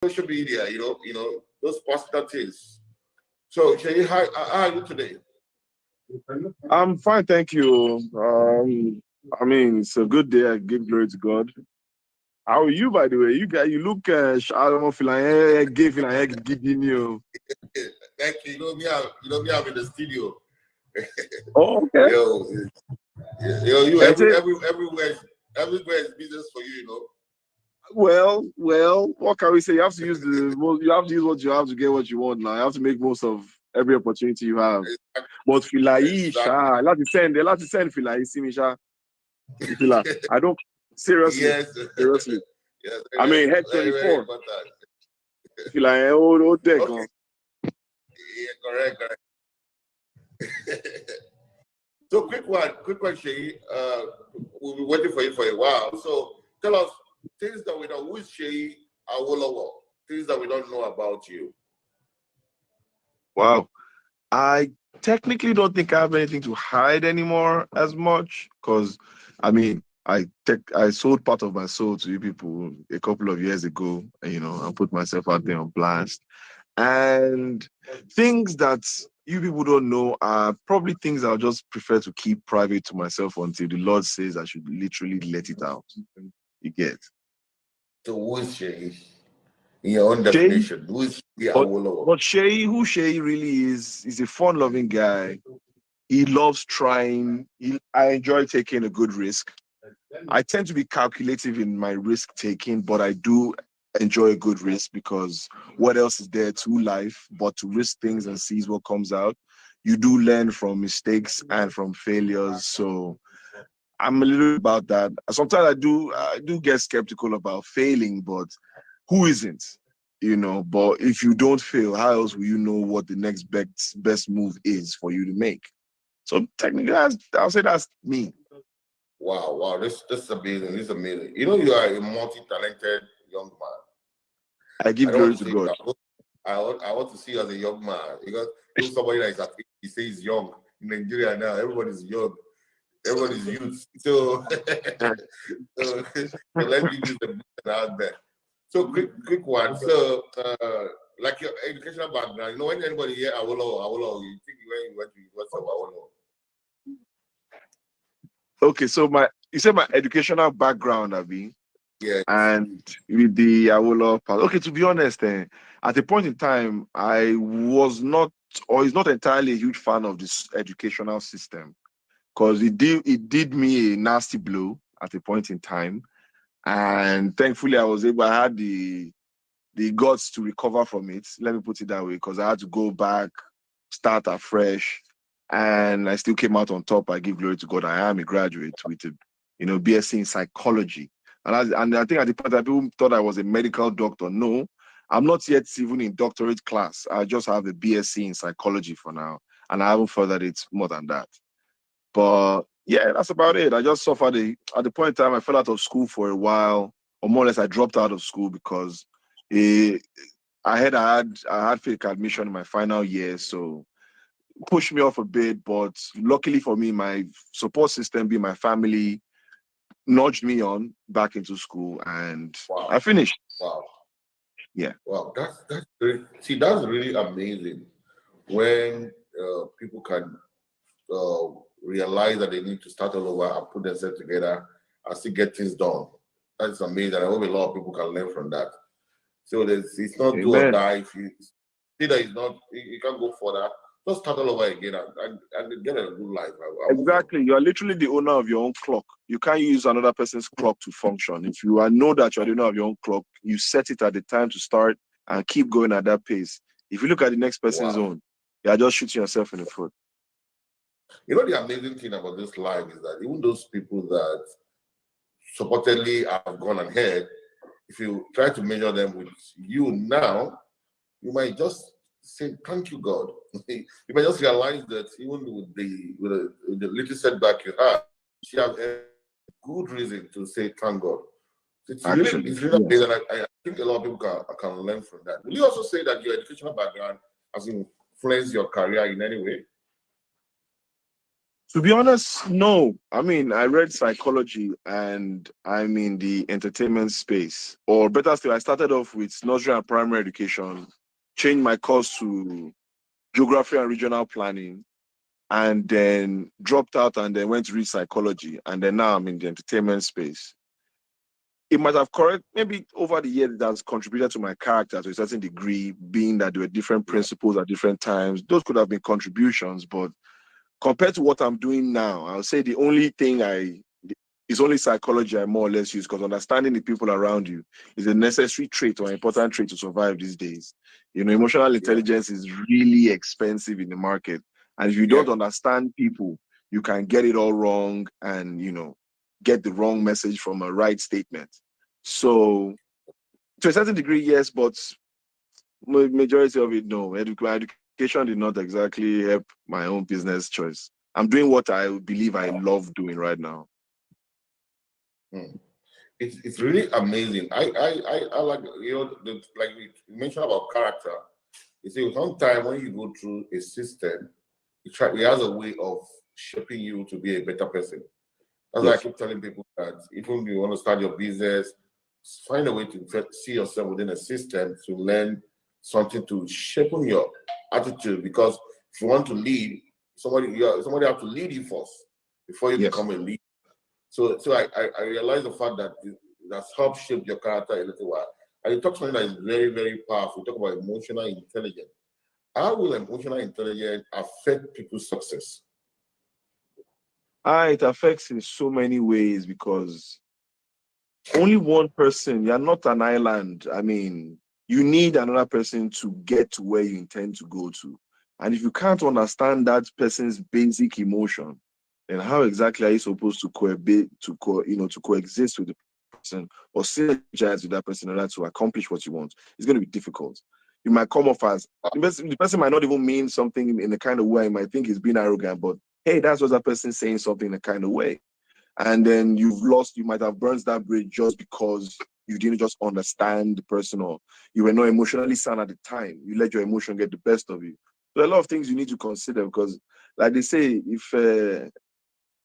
social media, those positive things. So, Shay, how are you today? I'm fine, thank you. I mean, it's a good day. I give glory to God. How are you, by the way? You look. I don't feel like give like giving you. Thank you. Me, I'm in the studio. Oh, okay. Yo, you I say, everywhere is business for you. well. What can we say? You have to use you have to use what you have to get what you want. Now you have to make most of every opportunity you have. But filai, Exactly. sha, let's send filai, see me, sha. Fila. I don't seriously, Yes. seriously. Yes, I very, mean, head very, very 24. important. Filai, oh, deck. Okay. Yeah, correct. So quick one, Shay. We'll be waiting for you for a while. So tell us things that we know. Who is Seyi Awolowo? Things that we don't know about you. Wow. I technically don't think I have anything to hide anymore as much because, I mean, I sold part of my soul to you people a couple of years ago, and put myself out there on blast. And things that you people don't know are probably things I'll just prefer to keep private to myself until the Lord says I should literally let it out. You get. So who is Seyi? In your own Shay, definition, who is Seyi but, Awolowo? but Shay really is a fun-loving guy. He loves trying. I enjoy taking a good risk. I tend to be calculative in my risk taking, but I do enjoy a good risk because what else is there to life but to risk things and see what comes out? You do learn from mistakes and from failures. So I'm a little about that. Sometimes I do get skeptical about failing, but who isn't? But if you don't fail, how else will you know what the next best move is for you to make? So technically, I'll say that's me. Wow, this is amazing. This is amazing. You are a multi-talented young man. I I give don't want glory to to say God. I want to see you as a young man because somebody that is at 50, he says young in Nigeria now. Everybody's young. Everybody's youth. So, so let's give you the out there. So quick one. So like your educational background, when anybody hear Awolowo, you think when you went to University of Awolowo. Okay, so you said my educational background, Abi, Yes. and with the Awolowo part. Okay, to be honest, at a point in time, I was not, or is not entirely a huge fan of this educational system because it did me a nasty blow at a point in time, and thankfully I had the guts to recover from it. Let me put it that way, because I had to go back, start afresh, and I still came out on top. I give glory to God. I am a graduate with a, BSc in psychology, and I think at the point that people thought I was a medical doctor. No, I'm not yet even in doctorate class. I just have a BSc in psychology for now, and I haven't furthered it more than that. But yeah, that's about it. I just suffered at the point in time I fell out of school for a while, or more or less I dropped out of school because eh, I had fake admission in my final year, so pushed me off a bit. But luckily for me, my support system, being my family, nudged me on back into school, and I Wow. finished. Wow. Yeah, Wow. That's great. See, that's really amazing when people can uh, realize that they need to start all over and put themselves together and still get things done. That's amazing. I hope a lot of people can learn from that. So it's not do or amen. die. If you see that it's not, you can't go further. Just start all over again and get a good life. I move on. Exactly. You are literally the owner of your own clock. You can't use another person's clock to function. If you know that you're the owner of your own clock, you set it at the time to start and keep going at that pace. If you look at the next person's Wow. own, you are just shooting yourself in the foot. The amazing thing about this life is that even those people that supposedly have gone ahead, if you try to measure them with you now, you might just say, "Thank you, God." You might just realize that even with the little setback you had, you have a good reason to say, "Thank God." Actually, It's really yes. amazing. I think a lot of people can learn from that. Will you also say that your educational background has influenced your career in any way? To be honest, no. I mean, I read psychology and I'm in the entertainment space. Or better still, I started off with nursery and primary education, changed my course to geography and regional planning, and then dropped out and then went to read psychology. And then now I'm in the entertainment space. It might have correct, maybe over the years it has contributed to my character to a certain degree, being that there were different Yeah, principles at different times. Those could have been contributions, but compared to what I'm doing now, I'll say the only thing is only psychology I more or less use, because understanding the people around you is a necessary trait or important trait to survive these days. You know, emotional yeah, intelligence is really expensive in the market. And if you yeah. don't understand people, you can get it all wrong and, you know, get the wrong message from a right statement. So, to a certain degree, yes, but majority of it, no. My education did not exactly help my own business choice. I'm doing what I believe I love doing right now. Hmm. It's really amazing. I like, like we mentioned about character. You see, sometimes when you go through a system, it has a way of shaping you to be a better person. That's why I Yes. keep telling people that even if you want to start your business, find a way to see yourself within a system to learn something to shape on your attitude. Because if you want to lead, somebody have to lead you first before you Yes. become a leader. So I realize the fact that that's helped shape your character a little while. And you talk something that is very, very powerful. You talk about emotional intelligence. How will emotional intelligence affect people's success? It affects in so many ways because only one person, you're not an island. I mean, you need another person to get to where you intend to go to. And if you can't understand that person's basic emotion, then how exactly are you supposed to to coexist with the person or synergize with that person in order to accomplish what you want? It's going to be difficult. You might come off as the person might not even mean something in the kind of way you might think is being arrogant, but hey, that's what that person saying something in a kind of way, and then you might have burned that bridge just because you didn't just understand the person, or you were not emotionally sound at the time. You let your emotion get the best of you. So a lot of things you need to consider, because like they say, if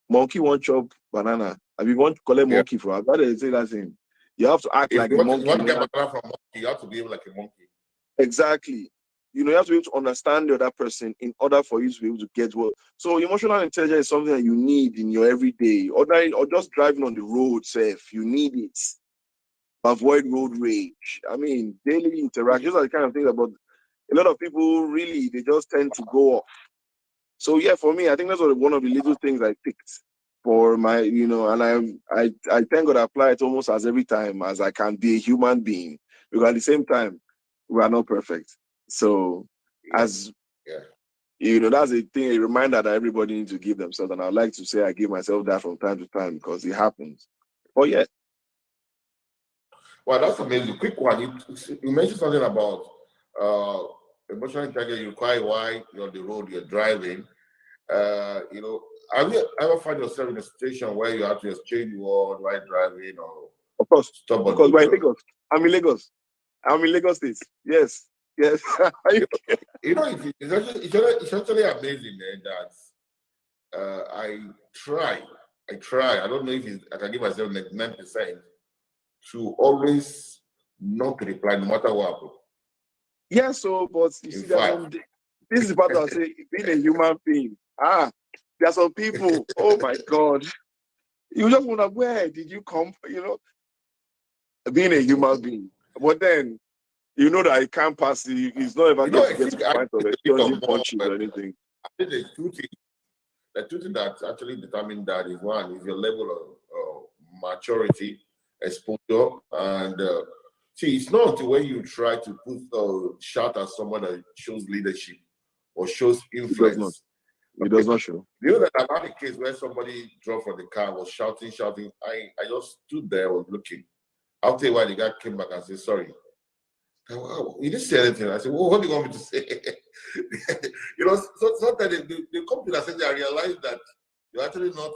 monkey won't chop banana, if you want to collect Yeah. monkey for, I've got to say that thing. You have to act If like a you want monkey to in get order. banana from monkey, you have to behave like a monkey. Exactly. You have to be able to understand the other person in order for you to be able to get what. So emotional intelligence is something that you need in your everyday, or just driving on the road, safe. You need it. Avoid road rage. I mean, daily interactions are the kind of things about a lot of people really, they just tend to go off. So yeah, for me, I think that's one of the little things I picked for my, and I thank God I apply it almost as every time as I can be a human being. Because at the same time, we are not perfect. So Yeah, as yeah. that's a thing, a reminder that everybody needs to give themselves. And I'd like to say I give myself that from time to time because it happens. But yeah, Well, that's amazing. Quick one. You mentioned something about uh, emotional intelligence. You require why you're on the road, you're driving. You know, have you ever find yourself in a situation where you have to exchange word while driving or of course, stop of on course, we're in neutral? Lagos. I'm in Lagos. I'm in Lagos State. Yes, yes. It's actually amazing that I try. I try. I don't know if I can give myself 99% to always not reply no matter what happens. Yeah, so, but you In see, there's fact, some, this is the part I say, being a human being. There are some people, oh my God, you just wonder, where did you come from? Being a human being. But then, that it can't pass, it's not ever going I to get think to the I point of think a bit exchanging of both. punches or anything. I think the two things that actually determine that is one is your level of maturity, exposure, and see, it's not until when you try to shout at someone that shows leadership or shows It does not. influence. It does not show. You know that I've had a case where somebody dropped from the car, was shouting, shouting. I just stood there, was looking. After a while, the guy came back and said, sorry. Wow, you didn't say anything. I said, well, what do you want me to say? Sometimes they come to that stage and realize that you're actually not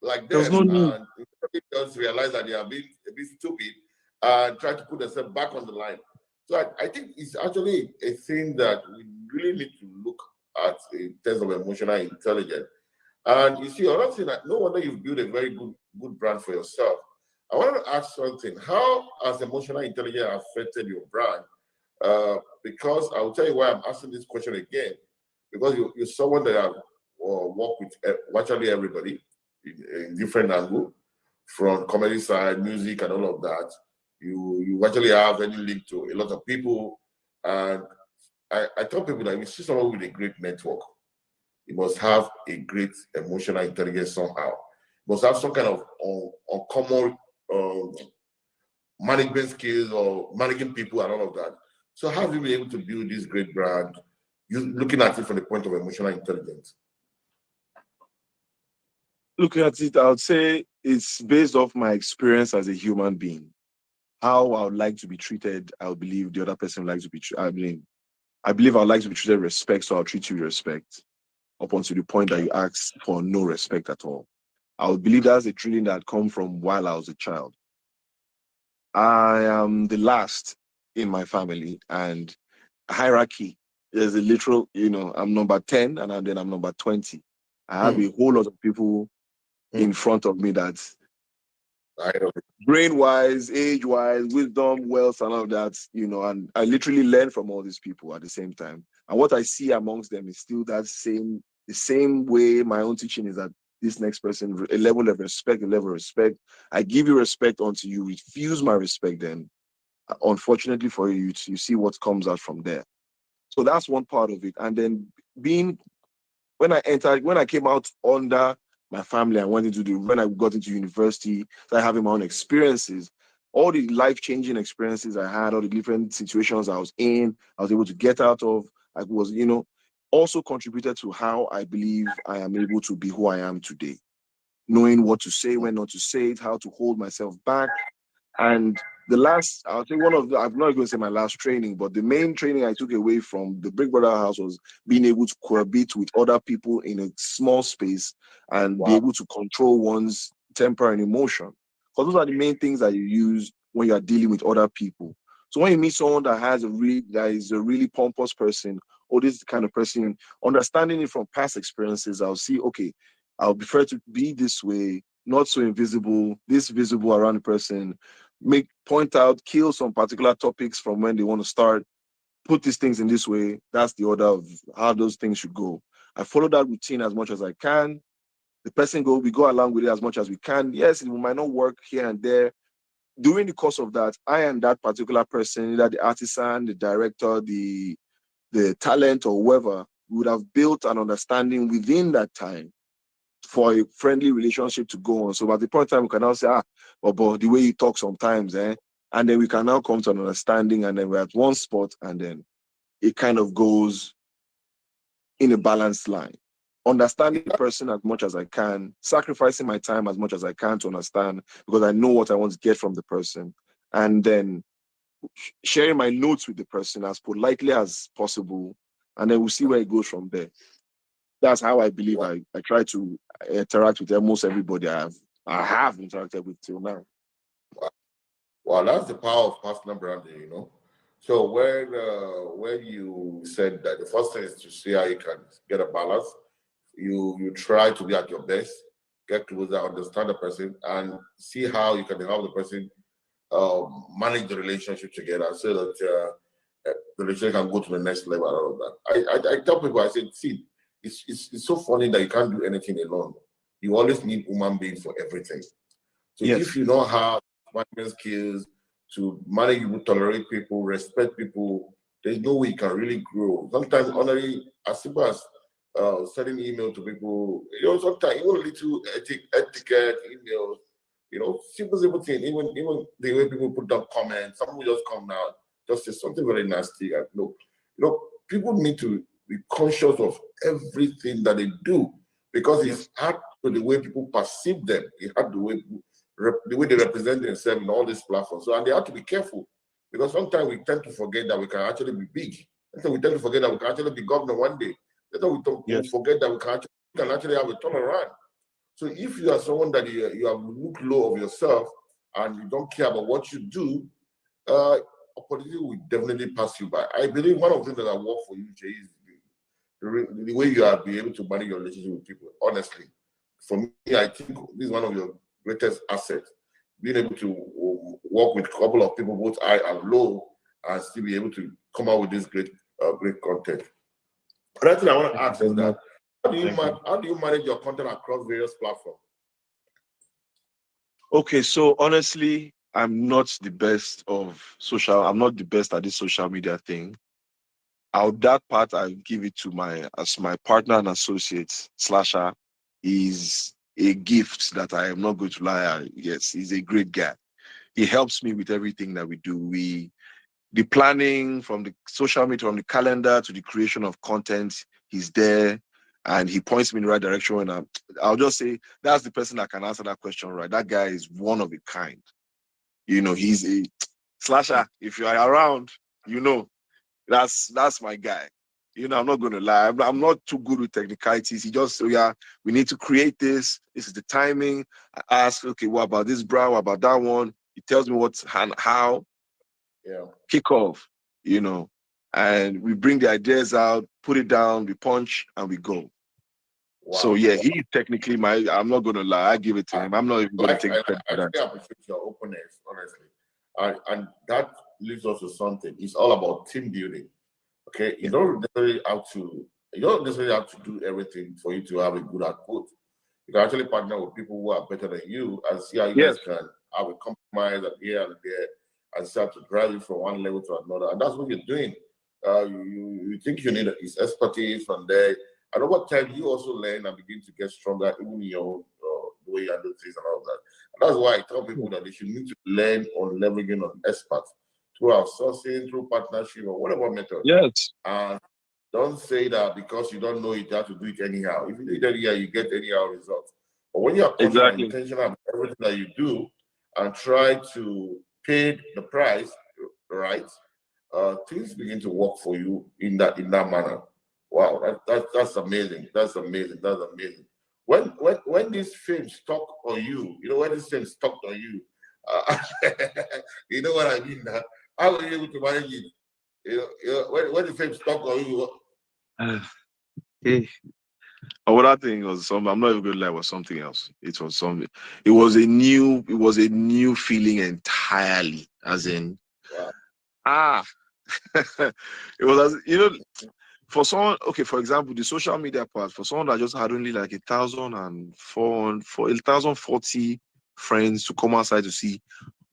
like There's them. no need. And they just realize that they are being a bit stupid and try to put themselves back on the line. So I think it's actually a thing that we really need to look at in terms of emotional intelligence. And you see, another thing that no wonder you've built a very good brand for yourself. I want to ask something. How has emotional intelligence affected your brand? Because I will tell you why I'm asking this question again. Because you're someone that have worked with virtually everybody in different angles, from comedy side, music, and all of that. You actually have any link to a lot of people. And I tell people that if you see someone with a great network, you must have a great emotional intelligence somehow. You must have some kind of uncommon management skills or managing people and all of that. So how have you been able to build this great brand? You looking at it from the point of emotional intelligence. Looking at it, I would say it's based off my experience as a human being. How I would like to be treated, I believe the other person would like to be treated. I believe I would like to be treated with respect, so I'll treat you with respect up until the point that you ask for no respect at all. I would believe that's a training that come from while I was a child. I am the last in my family, and hierarchy is a literal, I'm number 10 and then I'm number 20. I have a whole lot of people in front of me that brain wise, age wise, wisdom, wealth, and all of that, and I literally learn from all these people at the same time. And what I see amongst them is still the same way my own teaching is that this next person, a level of respect. I give you respect until you refuse my respect, then unfortunately for you, you see what comes out from there. So that's one part of it. And then when I came out under my family, when I got into university, started having my own experiences, all the life-changing experiences I had, all the different situations I was in, I was able to get out of, I was, also contributed to how I believe I am able to be who I am today. Knowing what to say, when not to say it, how to hold myself back. And I'll say I'm not going to say my last training, but the main training I took away from the Big Brother house was being able to cohabit with other people in a small space and be able to control one's temper and emotion. Because those are the main things that you use when you are dealing with other people. So when you meet someone that is a really pompous person, or this kind of person, understanding it from past experiences, I'll see, okay, I'll prefer to be this way, not so invisible, this visible around the person, point out, kill some particular topics from when they want to start, put these things in this way. That's the order of how those things should go. I follow that routine as much as I can. We go along with it as much as we can. Yes, it might not work here and there. During the course of that, I and that particular person, either the artisan, the director, the talent, or whoever, would have built an understanding within that time for a friendly relationship to go on. So at the point in time, we can now say, but the way you talk sometimes, and then we can now come to an understanding, and then we're at one spot, and then it kind of goes in a balanced line. Understanding the person as much as I can, sacrificing my time as much as I can to understand, because I know what I want to get from the person, and then sharing my notes with the person as politely as possible, and then we'll see where it goes from there. That's how I believe I try to interact with almost everybody I have interacted with till now. Well, that's the power of personal branding. So when you said that the first thing is to see how you can get a balance, you try to be at your best, get closer, understand the person, and see how you can help the person manage the relationship together so that the relationship can go to the next level and all of that. I tell people, I said, see, it's so funny that you can't do anything alone. You always need human beings for everything. So if you don't have management skills to manage people, tolerate people, respect people, there's no way you can really grow. Sometimes only as simple as sending email to people, sometimes even little etiquette emails, simple thing. Even the way people put down comments, some will just come out, just say something very nasty. People need to be conscious of everything that they do because it's hard to the way people perceive them. It's hard the way they represent themselves in all these platforms. So, and they have to be careful because sometimes we tend to forget that we can actually be big. Sometimes we tend to forget that we can actually be governor one day. We forget that we can actually have a turnaround. So if you are someone that you have looked low of yourself and you don't care about what you do, opportunity will definitely pass you by. I believe one of the things that I work for you, Jay, is the way you are be able to manage your relationship with people. Honestly, for me, I think this is one of your greatest assets. Being able to work with a couple of people, both high and low, and still be able to come out with this great content. Another thing I want to ask is that how do you manage your content across various platforms? Okay, so honestly, I'm not the best I'm not the best at this social media thing. That part I give it to my partner and associate Slasher is a gift that I am not going to lie. Yes, he's a great guy. He helps me with everything that we do. The planning from the social media, from the calendar to the creation of content, he's there and he points me in the right direction. And I'll just say that's the person that can answer that question, right? That guy is one of a kind. He's a Slasher. If you are around, that's my guy. I'm not going to lie. I'm not too good with technicalities. He just, we need to create this. This is the timing. I ask, okay, what about this, bro? What about that one? He tells me what's and how. Yeah. Kick off, and we bring the ideas out, put it down, we punch, and we go. Wow. So yeah, he's technically I'm not going to lie. I give it to him. I'm not even going to take credit for that. I appreciate your openness, honestly. And that leads us to something. It's all about team building. Okay, you don't necessarily have to do everything for you to have a good output. You can actually partner with people who are better than you and see how you guys can have a compromise here and there and start to drive you from one level to another. And that's what you're doing. You think you need his expertise from there. And over time, you also learn and begin to get stronger, even in your own, the way you handle things and all that. And that's why I tell people that they should need to learn on leveraging on experts through outsourcing, through partnership, or whatever method. Yes. And don't say that because you don't know it, you have to do it anyhow. If you do it anyhow, you get anyhow results. But when you are intentional about everything that you do and try to pay the price, right, things begin to work for you in that manner. Wow, that's amazing. That's amazing. That's amazing. When this fame stuck on you, when this fame stuck on you, you know what I mean? How were you able to manage it? When the fame stuck on you. Hey. What I think was something. I'm not even going to lie. It was something else. It was something. It was a new feeling entirely. As in, it was for someone. Okay, for example, the social media part for someone that just had only like 1,040 friends to come outside to see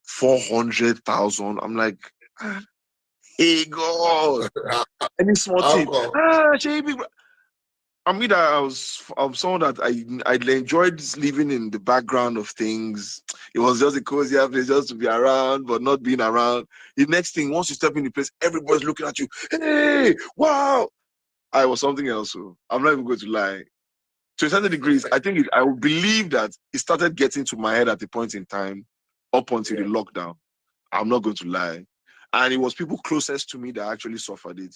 400,000. I'm like, hey God, any small thing. I mean, I'm someone that I enjoyed living in the background of things. It was just a cozy place just to be around, but not being around. The next thing, once you step in the place, everybody's looking at you. Hey, wow! I was something else. So I'm not even going to lie. To a certain degree, I think I would believe that it started getting to my head at a point in time, up until the lockdown. I'm not going to lie. And it was people closest to me that actually suffered it,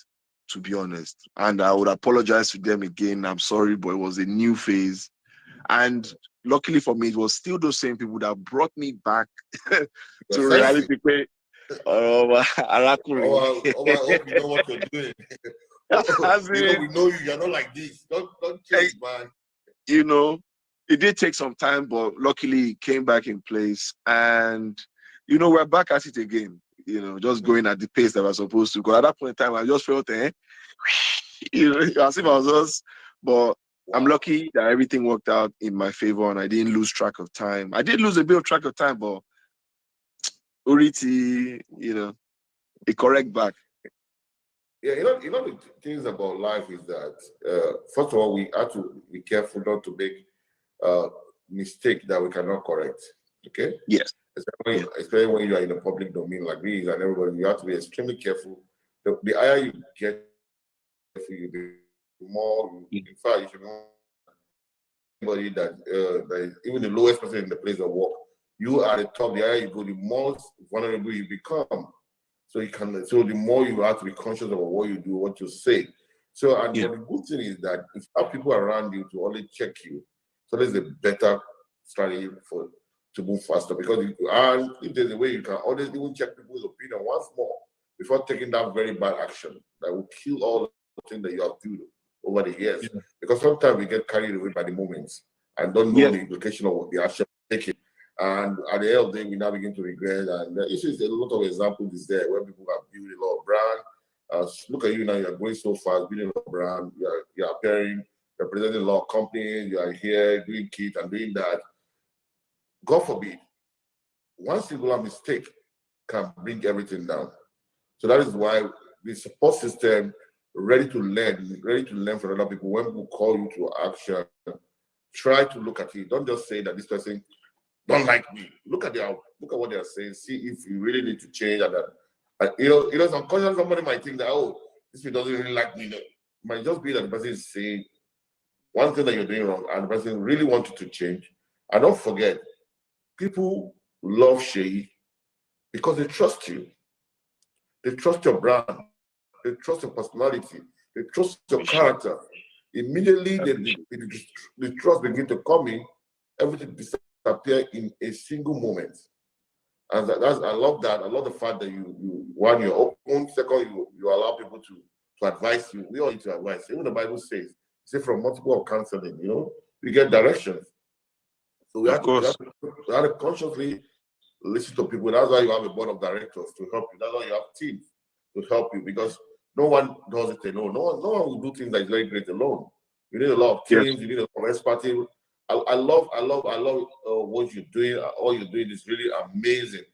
to be honest. And I would apologize to them again. I'm sorry, but it was a new phase. And luckily for me, it was still those same people that brought me back to reality. I hope you know what you're doing. We know you. You're not like this. Don't change, man. It did take some time, but luckily it came back in place. And, we're back at it again. Just going at the pace that we're supposed to. Because at that point in time, I just felt, as if I was just, but I'm lucky that everything worked out in my favor and I didn't lose track of time. I did lose a bit of track of time, but Uriti, a correct back. Yeah, the things about life is that, first of all, we have to be careful not to make mistake that we cannot correct. Okay? Yes. Especially when you are in a public domain like this and everybody, you have to be extremely careful. The higher you get, the more, in fact, you should know anybody that even the lowest person in the place of work, you are the top, the higher you go, the more vulnerable you become. So the more you have to be conscious about what you do, what you say. So, but the good thing is that if you have people around you to only check you, so there's a better strategy to move faster, because if there's a way you can always even check people's opinion once more before taking that very bad action that will kill all the things that you have over the years. Yeah. Because sometimes we get carried away by the moments and don't know Yeah. the implication of what the action taking. And at the end of the day, we now begin to regret. And the issue is a lot of examples is there where people have built a lot of brand. Look at you now, you're going so fast, building a lot of brand, you're appearing, representing a lot of companies, you are here doing kit and doing that. God forbid, one singular mistake can bring everything down. So that is why the support system, ready to learn from other people. When people call you to action, try to look at it. Don't just say that this person don't like me. Look at what they are saying. See if you really need to change. And that, unconsciously somebody might think that, oh, this person doesn't really like me. No. It might just be that the person is saying one thing that you're doing wrong, and the person really wants you to change. And don't forget, people love Seyi because they trust you. They trust your brand. They trust your personality. They trust your character. Immediately, the trust begin to come in. Everything disappear in a single moment. And I love that. I love the fact that you one, you're open. Second, you allow people to advise you. We all need to advise. Even the Bible says, say from multiple of counseling, you get directions. So we Of have to, course. we have to consciously listen to people. That's why you have a board of directors to help you. That's why you have teams to help you, because no one does it alone. No one will do things that is very great alone. You need a lot of Yes. teams. You need a lot of expertise. I love what you're doing. All you're doing is really amazing.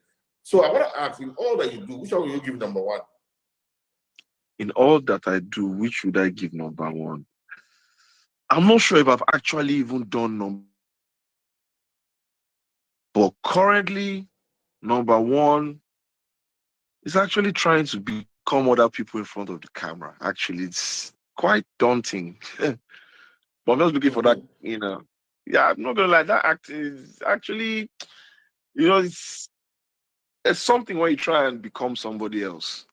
So I want to ask, in all that you do, which one will you give number one? In all that I do, which should I give number one? I'm not sure if I've actually even done number, but currently, number one is actually trying to become other people in front of the camera. Actually, it's quite daunting. But I'm just looking for that, Mhm. Yeah, I'm not gonna lie, that act is actually, it's something when you try and become somebody else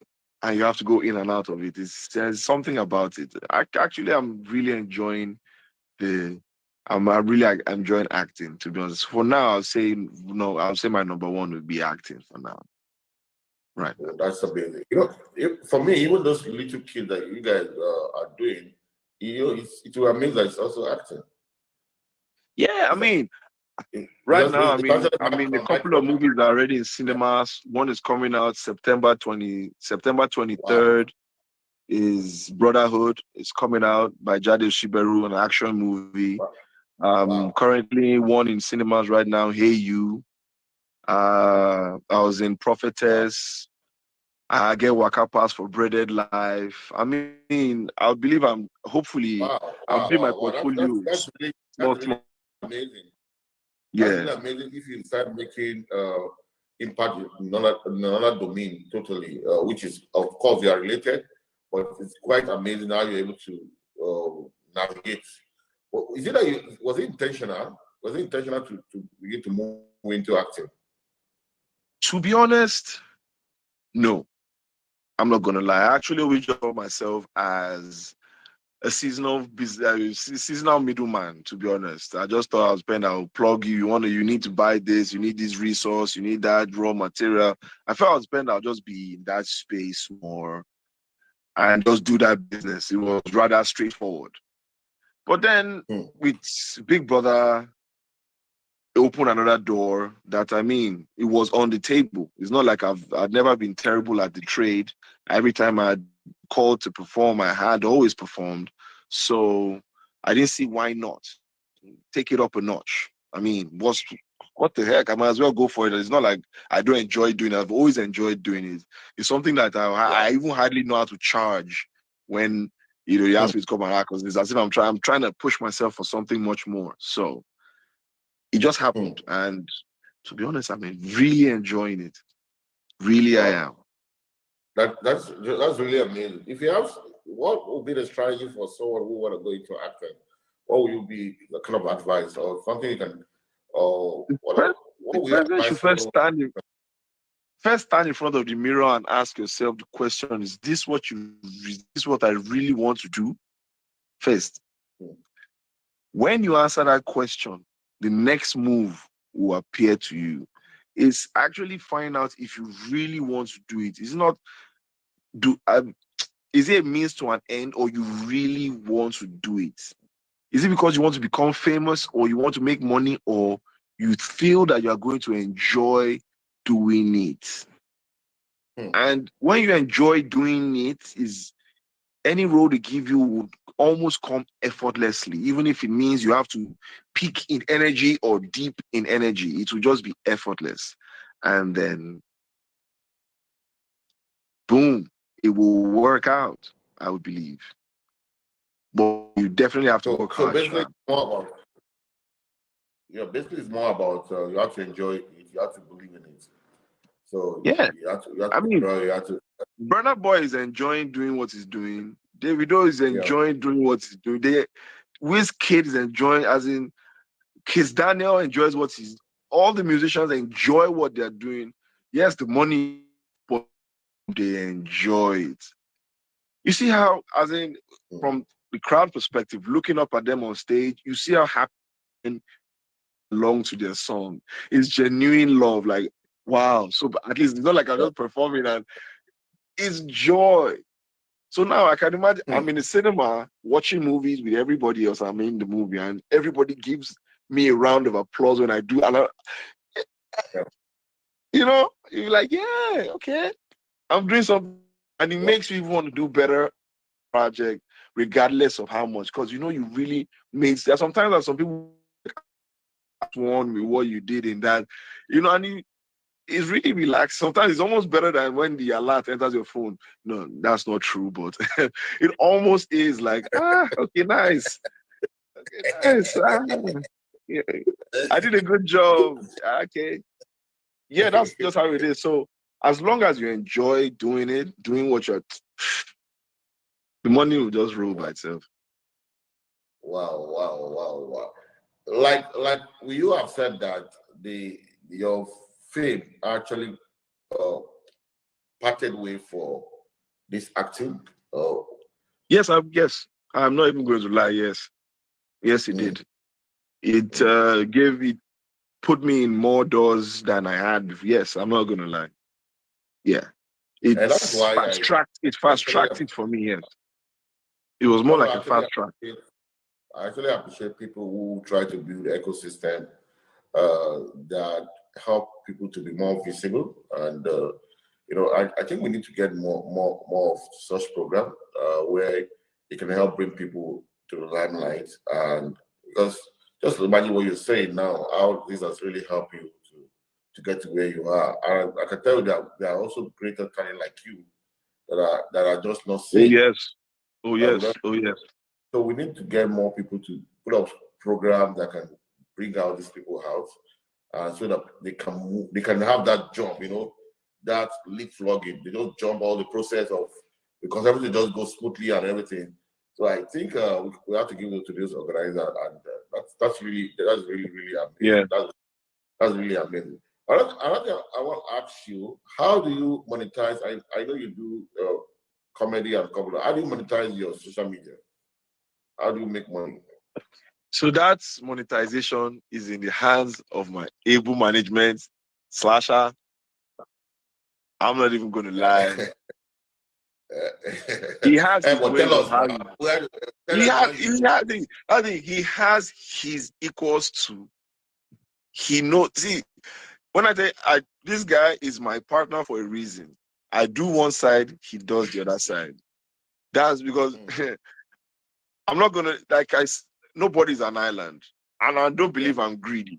and you have to go in and out of it. There's something about it. Actually, I'm really enjoying the I'm really enjoying acting, to be honest. For now, I'll say no. I'll say my number one would be acting for now. Right. Oh, that's amazing. For me, even those little kids that you guys are doing, it will amaze that it's also acting. Yeah, I It's, mean, right because now, it's actually a couple of movies are already in cinemas. One is coming out September 23rd. Wow. Is Brotherhood. It's coming out by Jade Shiberu, an action movie. Wow. Currently one in cinemas right now. Hey You. I was in Wow. Prophetess. I get Waka Pass for Breaded Life. I mean, I believe hopefully, Wow. I'm doing Wow. my Wow. Wow. portfolio That's small, really small. amazing. That's Yeah. really amazing if you start making impact in another domain totally, which is of course they are related, but it's quite amazing how you're able to navigate. Well, is it that was it intentional? Was it intentional to begin to move into acting? To be honest, no, I'm not gonna lie. I actually always just saw myself as a seasonal middleman. To be honest, I just thought I was paying. I'll plug you. You need to buy this. You need this resource. You need that raw material. I felt I was paying. I'll just be in that space more and just do that business. It was rather straightforward. But then Hmm. with Big Brother, it opened another door that, I mean, it was on the table. It's not like I'd never been terrible at the trade. Every time I called to perform, I had always performed. So I didn't see why not take it up a notch. I mean, what the heck? I might as well go for it. It's not like I don't enjoy doing it. I've always enjoyed doing it. It's something that I Wow. even hardly know how to charge when you Hmm. ask me to come and act, because it's as if I'm trying to push myself for something much more. So it just Hmm. happened. And to be honest, I'm really enjoying it. Really, I am. Wow. That's really amazing. If you have, what would be the strategy for someone who want to go into acting? What will you be the kind of advice or something you can, or The what will you president advise should someone? first stand in front of the mirror and ask yourself the question: is this what I really want to do? First, Hmm. when you answer that question, the next move will appear to you. Is actually find out if you really want to do it. It's not do is it a means to an end, or you really want to do it? Is it because you want to become famous, or you want to make money, or you feel that you are going to enjoy doing it? Hmm. And when you enjoy doing it, is any role they give you would almost come effortlessly, even if it means you have to peak in energy or deep in energy. It will just be effortless. And then, boom, it will work out, I would believe. But you definitely have to So work so hard, basically, Sha. it's more about basically it's more about you have to enjoy it, you have to believe in it. So Yeah. you have I to mean, enjoy, you have to Burna Boy is enjoying doing what he's doing. Davido is yeah. enjoying doing what he's doing. Kid is enjoying, as in Kiss Daniel enjoys what he's. All the musicians enjoy what they're doing. Yes, the money, but they enjoy it. You see how, as in, Hmm. from the crowd perspective, looking up at them on stage, you see how happy and along to their song. It's genuine love. Like, wow. So at least it's not like I'm Yeah. just performing, and it's joy. So now I can imagine Hmm. I'm in the cinema watching movies with everybody else. I'm in the movie, and everybody gives me a round of applause when I do. And Yeah. you're like, yeah, okay, I'm doing something, and it Yeah. makes me want to do better project, regardless of how much, because you really made. There sometimes that some people one with what you did in that, and it's really relaxed. Sometimes it's almost better than when the alert enters your phone. No, that's not true, but it almost is like, okay, nice. Okay, nice. Yeah, I did a good job. Okay. Yeah, that's just how it is. So as long as you enjoy doing it, doing what the money will just roll by itself. Wow, wow, wow, wow. Like you have said that your fame actually uh, parted way for this acting. Yes, I'm not even going to lie. Yes. Yes, it Mm, did. It mm. put me in more doors than I had before. Yes, I'm not gonna lie. Yeah. And that's why It I fast actually tracked it for me, yes. It was more that's like why a fast track. I actually appreciate people who try to build ecosystem that help people to be more visible. And I think we need to get more of such program where it can help bring people to the limelight. And because just imagine what you're saying now, how this has really helped you to get to where you are. And I can tell you that there are also greater talent like you that are just not Oh seen. yes. Oh yes. Oh yes. So we need to get more people to put up programs that can bring out these people out, so that they can move, they can have that jump, that leapfrogging. They don't jump all the process of because everything just goes smoothly and everything. So I think we have to give it to this organizer, and that's really amazing. Yeah. That's really amazing. Another thing I want to ask you: how do you monetize? I know you do comedy and couple. How do you monetize your social media? How do you make money? So that monetization is in the hands of my able management slasher. I'm not even gonna lie. He has his But ways tell of us how now. Tell he us has how you. he has I think he has his equals to he knows. See, when I say this guy is my partner for a reason. I do one side, he does the other side. That's because Mm, I'm not gonna nobody's an island, and I don't yeah, believe I'm greedy,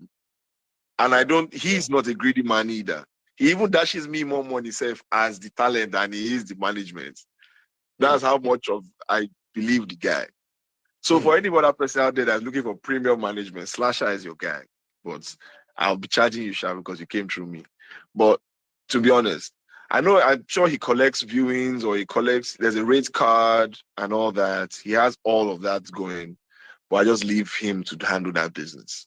and I yeah, don't. yeah. He's not a greedy man either. He even dashes me more money self as the talent than he is the management. Mm, That's how much of I believe the guy. So for mm. any other person out there that's looking for premium management, Slasher is your guy. But I'll be charging you, Sha, because you came through me. But to be honest, I'm sure he collects viewings or he collects, there's a rate card and all that. He has all of that going. But I just leave him to handle that business.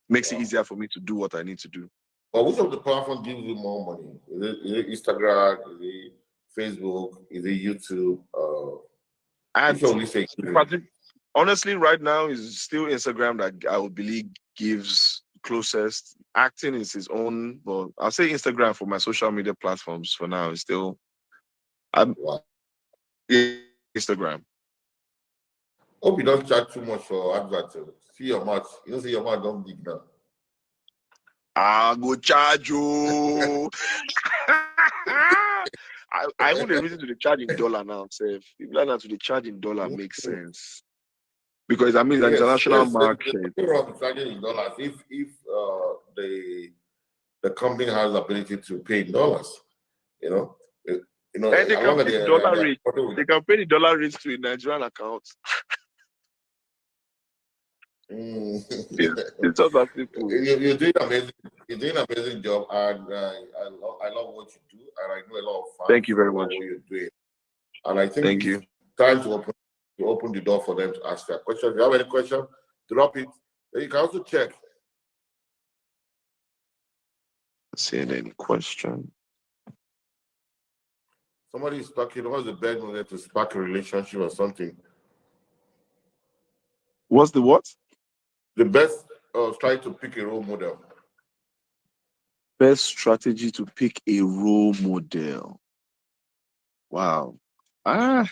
Makes it Wow. easier for me to do what I need to do. But which of the platform gives you more money? Is it Instagram? Is it Facebook? Is it YouTube? Which And one will you say? honestly, right now is still Instagram that I would believe gives closest. Acting is his own, but I'll say Instagram for my social media platforms for now is still. I'm Wow. Instagram. Hope you don't charge too much for advert. See your mouth. You don't see your mouth don't big now. I go charge you. I want a reason to the charge in dollar now, Seth. If that now to the charge in dollar makes sense. Because I mean the international market. There's nothing wrong with charging in dollars if the company has the ability to pay in dollars. You know, And they can pay the dollar rate. They can pay the dollar rates to a Nigerian account. It's just that simple. You're doing amazing. You're doing an amazing job, and I love what you do, and I know a lot of fans. Thank you very much. What you're doing, and I think Thank you. Time to open the door for them to ask their questions. If you have any question, drop it. Then you can also check. See any question? Somebody is talking. What's the best way to spark a relationship or something? What's the what? The best trying to pick a role model. Best strategy to pick a role model. Wow. How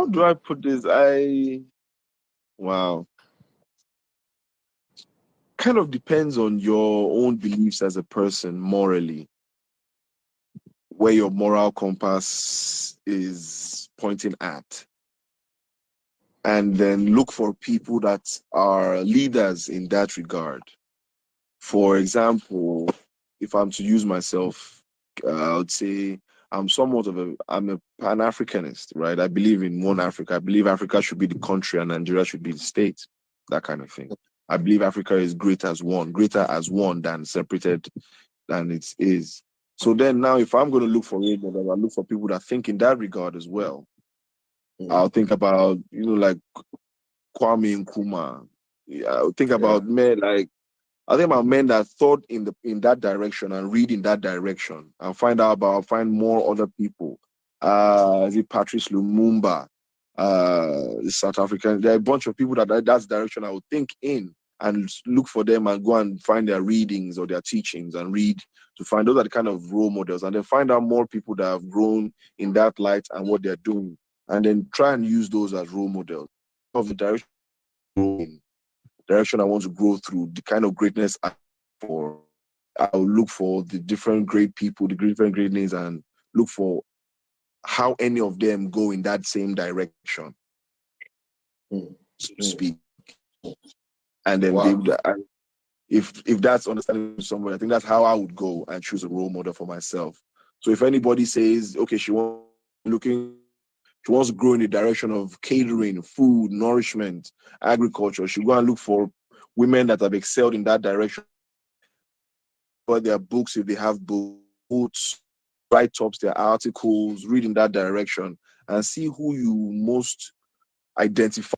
do I put this? Wow. Kind of depends on your own beliefs as a person morally, where your moral compass is pointing at. And then look for people that are leaders in that regard. For example, if I'm to use myself, I would say I'm a Pan-Africanist, right? I believe in one Africa. I believe Africa should be the country and Nigeria should be the state, that kind of thing. I believe Africa is greater as one than separated than it is. So then now, if I'm going to look for role models, I look for people that think in that regard as well. I'll think about, like Kwame Nkrumah. I'll think about men that thought in that direction and read in that direction and find more other people. Is it Patrice Lumumba, the South African? There are a bunch of people that's the direction I would think in and look for them and go and find their readings or their teachings and read to find those are the kind of role models, and then find out more people that have grown in that light and what they're doing, and then try and use those as role models of the direction I want to grow through, the kind of greatness I'll look for the different great people, the different great names, and look for how any of them go in that same direction, so to speak. And then if that's understanding somebody, I think that's how I would go and choose a role model for myself. So if anybody says, okay, she wants to grow in the direction of catering, food, nourishment, agriculture, she go and look for women that have excelled in that direction. But their books, if they have books, write-ups, their articles, read in that direction, and see who you most identify